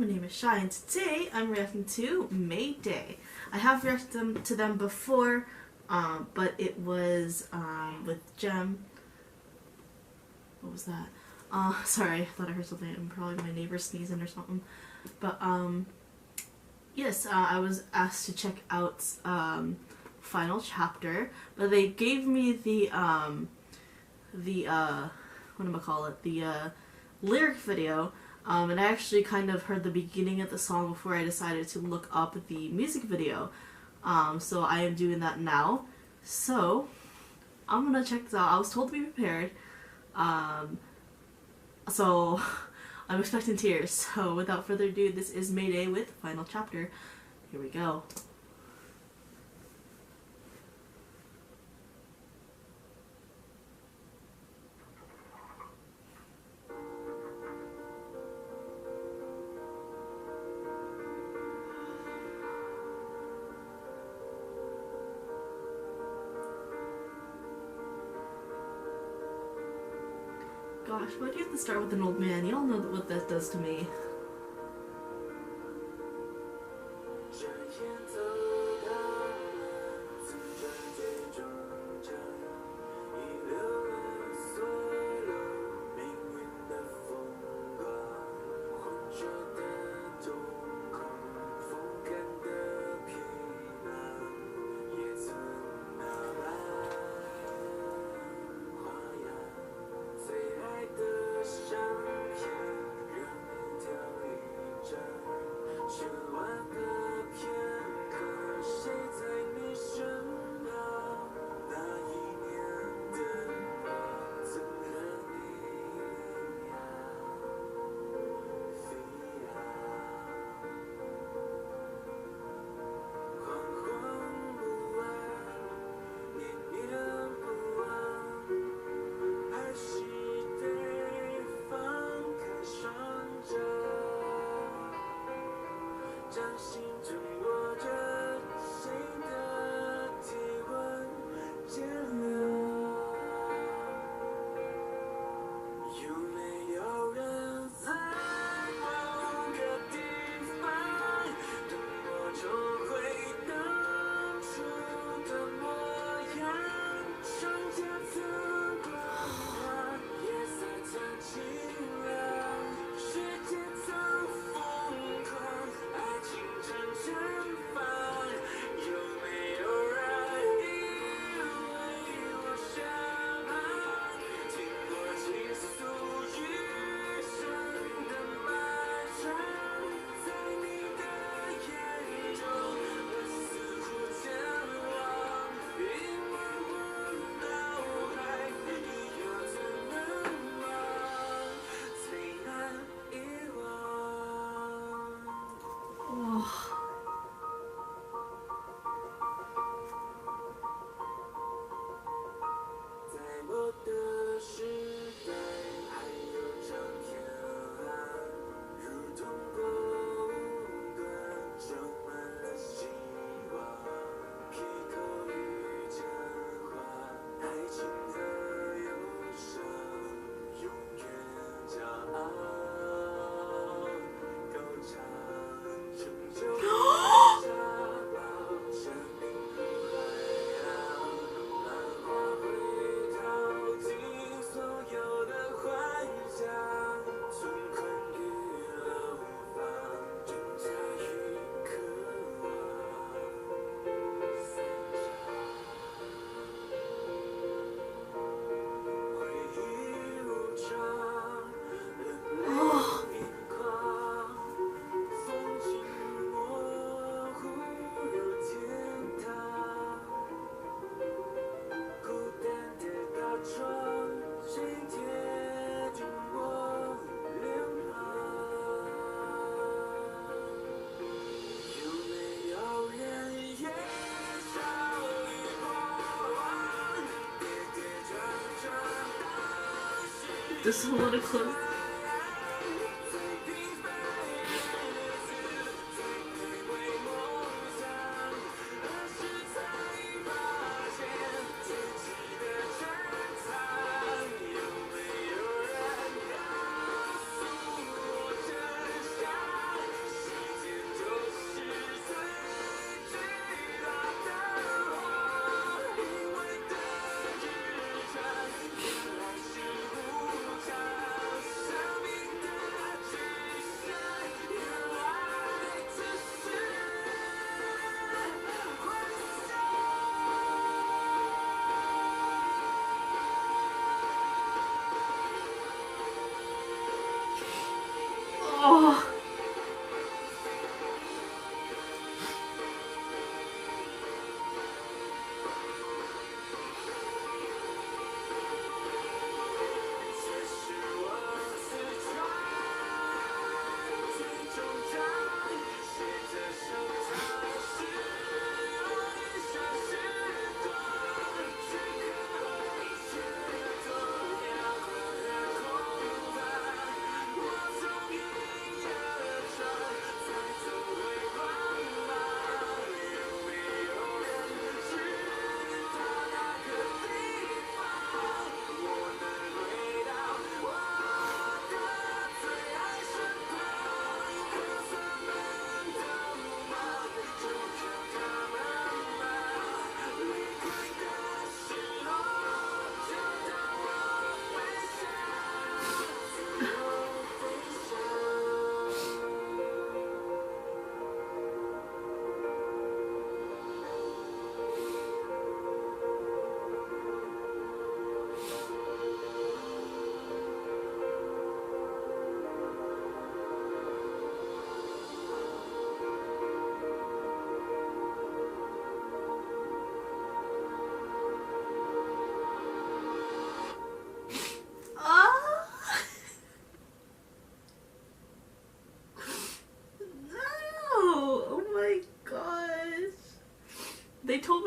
my name is Shy, and today I'm reacting to Mayday. I have reacted to them before, but it was with Gem. What was that? Sorry, I thought I heard something. Probably my neighbor sneezing or something. But yes, I was asked to check out Final Chapter, but they gave me the lyric video. And I actually kind of heard the beginning of the song before I decided to look up the music video. So I am doing that now. So I'm gonna check this out. I was told to be prepared. So I'm expecting tears. So without further ado, this is Mayday with Final Chapter. Here we go. Gosh, why do you have to start with an old man? You all know what that does to me. This is a little close.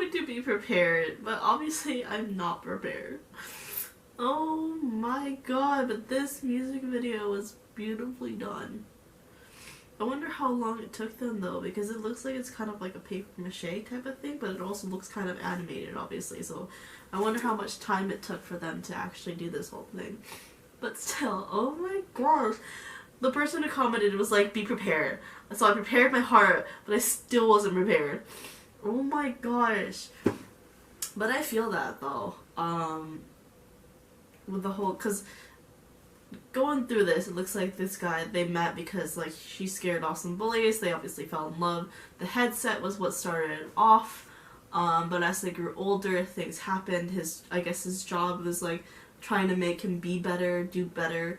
me to be prepared, but obviously I'm not prepared. Oh my god, but this music video was beautifully done. I wonder how long it took them though, because it looks like it's kind of like a paper mache type of thing, but it also looks kind of animated obviously, so I wonder how much time it took for them to actually do this whole thing. But still, oh my gosh. The person who commented was like, be prepared. So I prepared my heart, but I still wasn't prepared. Oh my gosh. But I feel that though. With the whole, cause going through this, it looks like this guy, they met because like she scared off some bullies, they obviously fell in love. The headset was what started it off, but as they grew older, things happened. I guess his job was like trying to make him be better, do better,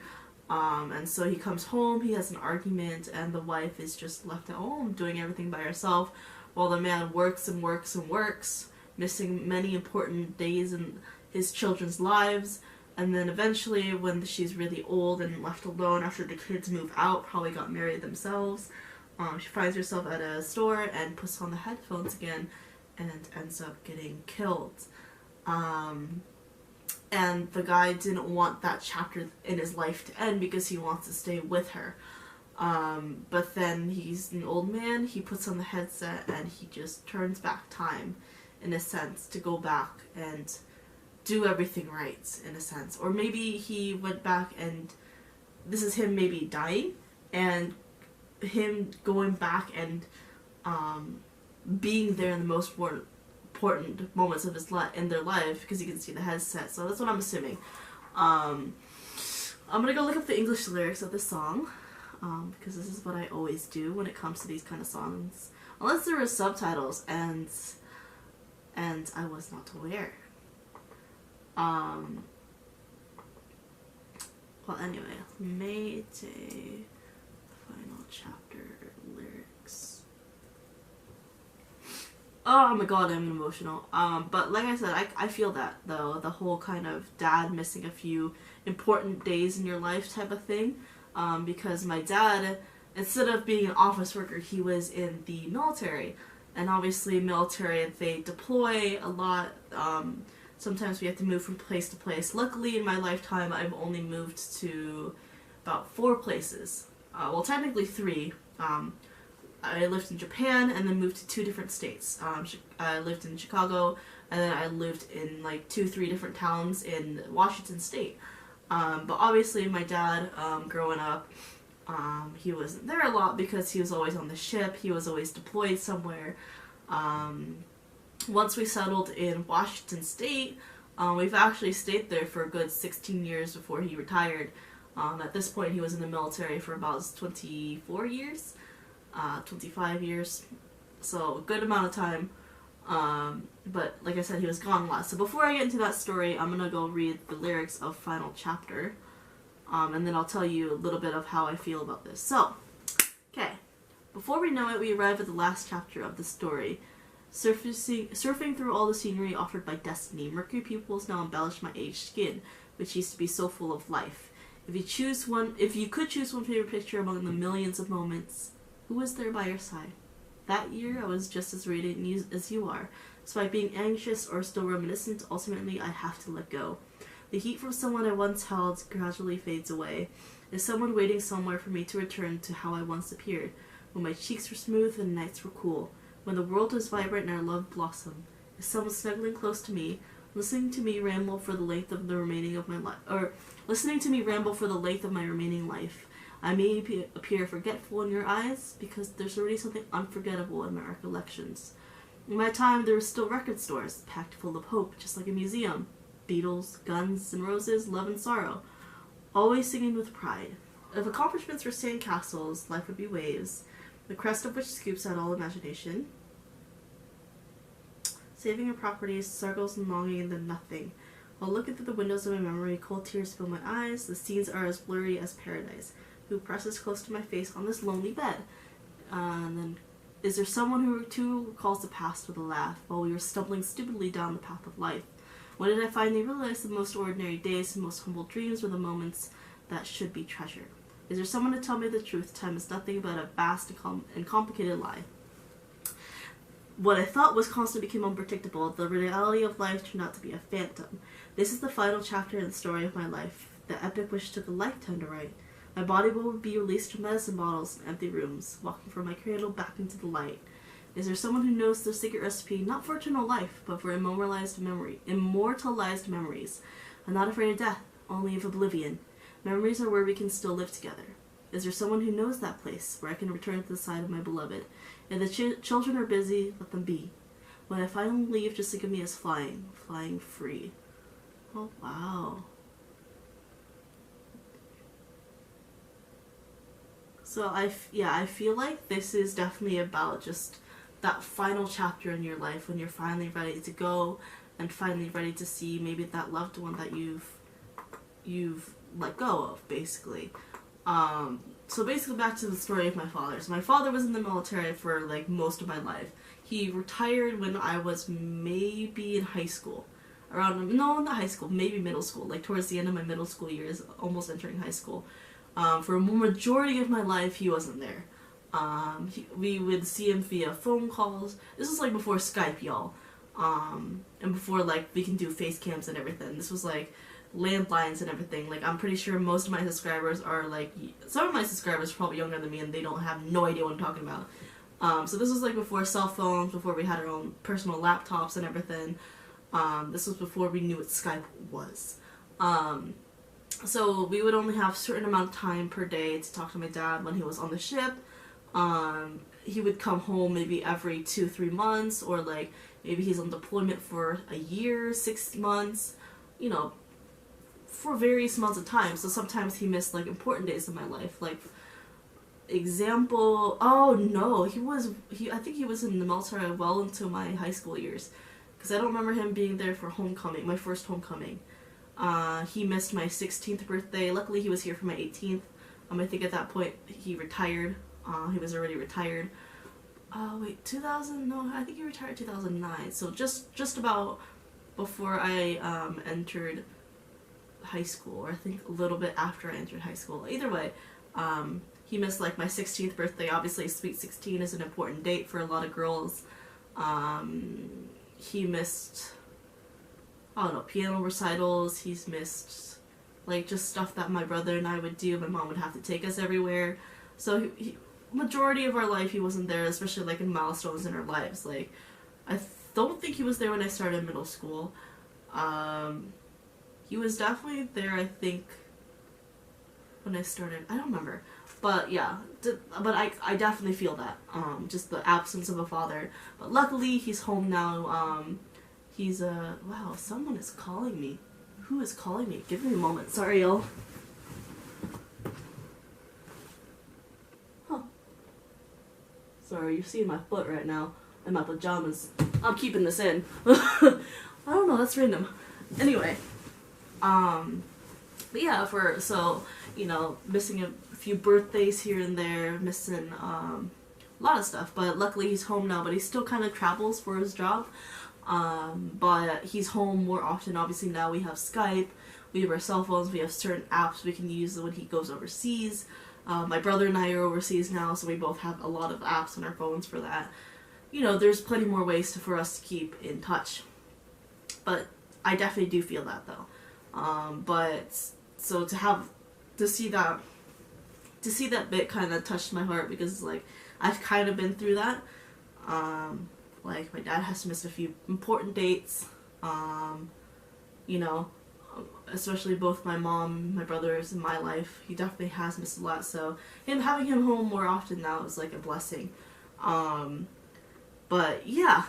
and so he comes home, he has an argument, and the wife is just left at home doing everything by herself, while the man works and works and works, missing many important days in his children's lives. And then eventually, when she's really old and left alone after the kids move out, probably got married themselves, she finds herself at a store and puts on the headphones again and ends up getting killed. And the guy didn't want that chapter in his life to end because he wants to stay with her. But then he's an old man, he puts on the headset and he just turns back time, in a sense, to go back and do everything right, in a sense. Or maybe he went back and this is him maybe dying and him going back and being there in the most important moments of his in their life, because you can see the headset. So that's what I'm assuming. I'm gonna go look up the English lyrics of the song, because this is what I always do when it comes to these kind of songs, unless there are subtitles, and I was not aware. Well, anyway, Mayday, final chapter, lyrics. Oh my god, I'm emotional. But like I said, I feel that, though, the whole kind of dad missing a few important days in your life type of thing. Because my dad, instead of being an office worker, he was in the military. And obviously, military, they deploy a lot. Sometimes we have to move from place to place. Luckily, in my lifetime, I've only moved to about 4 places. Well, technically 3. I lived in Japan and then moved to 2 different states. I lived in Chicago, and then I lived in like 2-3 different towns in Washington State. But obviously, my dad, growing up, he wasn't there a lot because he was always on the ship. He was always deployed somewhere. Once we settled in Washington State, we've actually stayed there for a good 16 years before he retired. At this point, he was in the military for about 24 years, 25 years, so a good amount of time. But like I said, he was gone a lot. So before I get into that story, I'm gonna go read the lyrics of Final Chapter, and then I'll tell you a little bit of how I feel about this. So, okay, before we know it, we arrive at the last chapter of the story. Surfing through all the scenery offered by destiny, Mercury pupils now embellish my aged skin, which used to be so full of life. If you could choose one favorite picture among the millions of moments, who was there by your side? That year, I was just as radiant as you are. Despite being anxious or still reminiscent, ultimately I have to let go. The heat from someone I once held gradually fades away. Is someone waiting somewhere for me to return to how I once appeared, when my cheeks were smooth and nights were cool? When the world was vibrant and our love blossomed, is someone snuggling close to me, listening to me ramble for the length of the remaining of my life, or listening to me ramble for the length of my remaining life? I may appear forgetful in your eyes, because there's already something unforgettable in my recollections. In my time, there were still record stores, packed full of hope, just like a museum. Beatles, Guns N' Roses, Love and Sorrow, always singing with pride. If accomplishments were sandcastles, life would be waves, the crest of which scoops out all imagination. Saving your properties, struggles and longing, and then nothing. While looking through the windows of my memory, cold tears fill my eyes. The scenes are as blurry as paradise. Who presses close to my face on this lonely bed? And then, is there someone who too recalls the past with a laugh, while we were stumbling stupidly down the path of life? When did I finally realize the most ordinary days and most humble dreams were the moments that should be treasured? Is there someone to tell me the truth? Time is nothing but a vast and complicated lie. What I thought was constant became unpredictable. The reality of life turned out to be a phantom. This is the final chapter in the story of my life, the epic which took a lifetime to write. My body will be released from medicine bottles and empty rooms, walking from my cradle back into the light. Is there someone who knows the secret recipe, not for eternal life, but for immortalized memories? I'm not afraid of death, only of oblivion. Memories are where we can still live together. Is there someone who knows that place, where I can return to the side of my beloved? If the children are busy, let them be. When I finally leave, just think of me as flying free. Oh, wow. So I feel like this is definitely about just that final chapter in your life when you're finally ready to go and finally ready to see maybe that loved one that you've let go of, basically. So basically back to the story of my father. So my father was in the military for like most of my life. He retired when I was maybe in high school. Not high school, maybe middle school. Like towards the end of my middle school years, almost entering high school. For a majority of my life, he wasn't there. We would see him via phone calls. This was like before Skype, y'all. And before like we can do face cams and everything. This was like landlines and everything. Like I'm pretty sure most of my subscribers are like, some of my subscribers are probably younger than me and they don't have no idea what I'm talking about. So this was like before cell phones, before we had our own personal laptops and everything. This was before we knew what Skype was. So we would only have a certain amount of time per day to talk to my dad when he was on the ship. He would come home maybe every 2-3 months, or like maybe he's on deployment for a year, 6 months, you know, for various amounts of time. So sometimes he missed like important days of my life. Like example, oh no, I think he was in the military well into my high school years, because I don't remember him being there for homecoming, my first homecoming. He missed my 16th birthday. Luckily he was here for my 18th. I think at that point he retired. He was already retired. Wait, 2000? No, I think he retired 2009. So just about before I entered high school, or I think a little bit after I entered high school. Either way, he missed like my 16th birthday. Obviously, Sweet 16 is an important date for a lot of girls. He missed, I don't know, piano recitals. He's missed like just stuff that my brother and I would do. My mom would have to take us everywhere. So majority of our life he wasn't there, especially like in milestones in our lives. Like I don't think he was there when I started middle school. He was definitely there, I think, when I started. I don't remember. But yeah, but I definitely feel that. Just the absence of a father. But luckily he's home now. He's wow, someone is calling me. Who is calling me? Give me a moment. Sorry, y'all. Huh. Sorry, you're seeing my foot right now in my pajamas. I'm keeping this in. I don't know, that's random. Anyway, but yeah, you know, missing a few birthdays here and there, missing a lot of stuff. But luckily he's home now, but he still kind of travels for his job. But he's home more often. Obviously now we have Skype, we have our cell phones, we have certain apps we can use when he goes overseas. My brother and I are overseas now, so we both have a lot of apps on our phones for that. You know, there's plenty more ways for us to keep in touch. But I definitely do feel that though. But so to see that bit kind of touched my heart, because like I've kind of been through that. Like my dad has missed a few important dates. You know, especially both my mom, my brothers, in my life. He definitely has missed a lot. So having him home more often now is like a blessing. But yeah.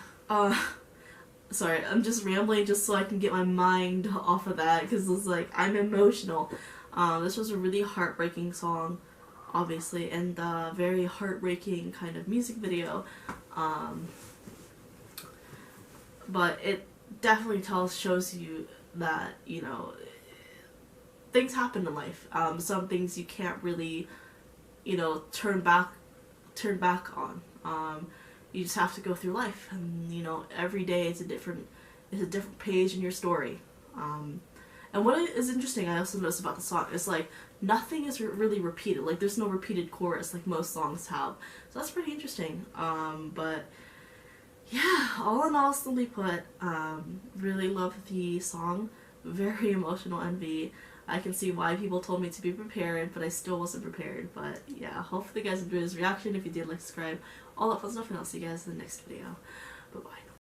Sorry, I'm just rambling just so I can get my mind off of that, because it's like I'm emotional. This was a really heartbreaking song, obviously, and a very heartbreaking kind of music video. But it definitely shows you that, you know, things happen in life. Some things you can't really, you know, turn back on. You just have to go through life, and you know, every day it's a different page in your story. And what is interesting, I also noticed about the song, is like nothing is really repeated. Like there's no repeated chorus like most songs have. So that's pretty interesting. But yeah, all in all, simply put, really love the song. Very emotional envy. I can see why people told me to be prepared, but I still wasn't prepared. But yeah, hopefully you guys enjoyed this reaction. If you did, like, subscribe, all that fun stuff, and I'll see you guys in the next video. Bye bye.